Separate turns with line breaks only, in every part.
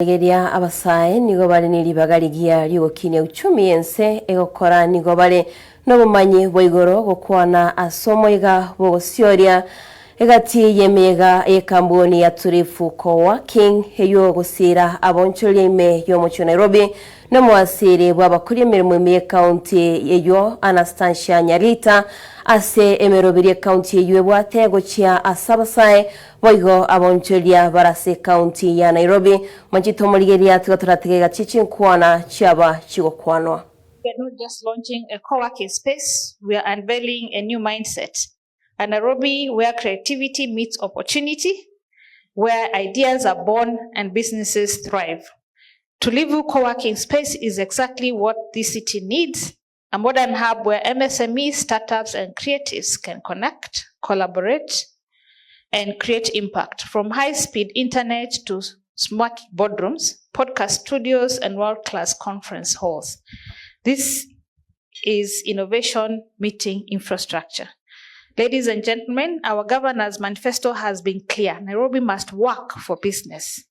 Nigeria abasae nigo bari niribagarigia ry'ugukina uchumi ense egokora nigo bari n'obumanyi bw'igoro gukwana asomoiga bogosyoria egati yemega ekambuni ya Tulivu Coworking eyo gusira abonchoria ime yo mu Nairobi no mwasiri bw'abakuri emirimo mu county eyo Anastasia Nyarita ase emerobiri county eyo bwate gochia asabasae boigo abonchoria barase county ya Nairobi manchito murigeria tugatorategeka chichinkwana cyaba chigokwanwa.
We are not just launching a co-working space, we are unveiling a new mindset. A Nairobi where creativity meets opportunity, where ideas are born and businesses thrive. Tulivu Co-working Space is exactly what this city needs, a modern hub where MSMEs, startups, and creatives can connect, collaborate, and create impact. From high-speed internet to smart boardrooms, podcast studios, and world-class conference halls. This is innovation meeting infrastructure. Ladies and gentlemen, our governor's manifesto has been clear. Nairobi must work for business,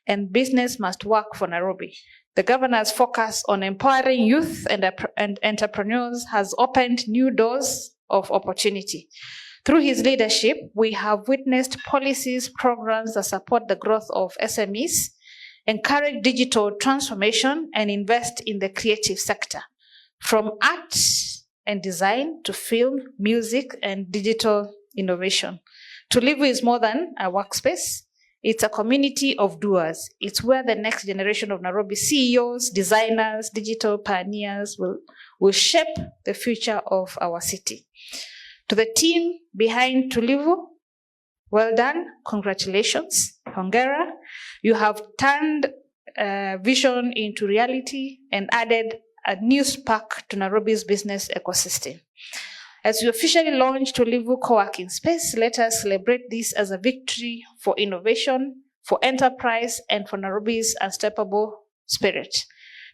and business must work for Nairobi. The governor's focus on empowering youth and entrepreneurs has opened new doors of opportunity. Through his leadership, we have witnessed policies, programs that support the growth of SMEs, encourage digital transformation, and invest in the creative sector. From art and design to film, music, and digital innovation. Tulivu is more than a workspace. It's a community of doers. It's where the next generation of Nairobi CEOs, designers, digital pioneers will shape the future of our city. To the team behind Tulivu, well done, congratulations, Hongera. You have turned vision into reality and added a new spark to Nairobi's business ecosystem. As we officially launch Tulivu Co-working Space, let us celebrate this as a victory for innovation, for enterprise, and for Nairobi's unstoppable spirit.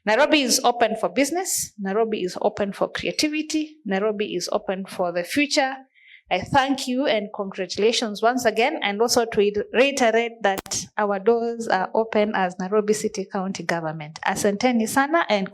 Nairobi is open for business. Nairobi is open for creativity. Nairobi is open for the future. I thank you and congratulations once again, and also to reiterate that our doors are open as Nairobi City County Government. Asanteni sana and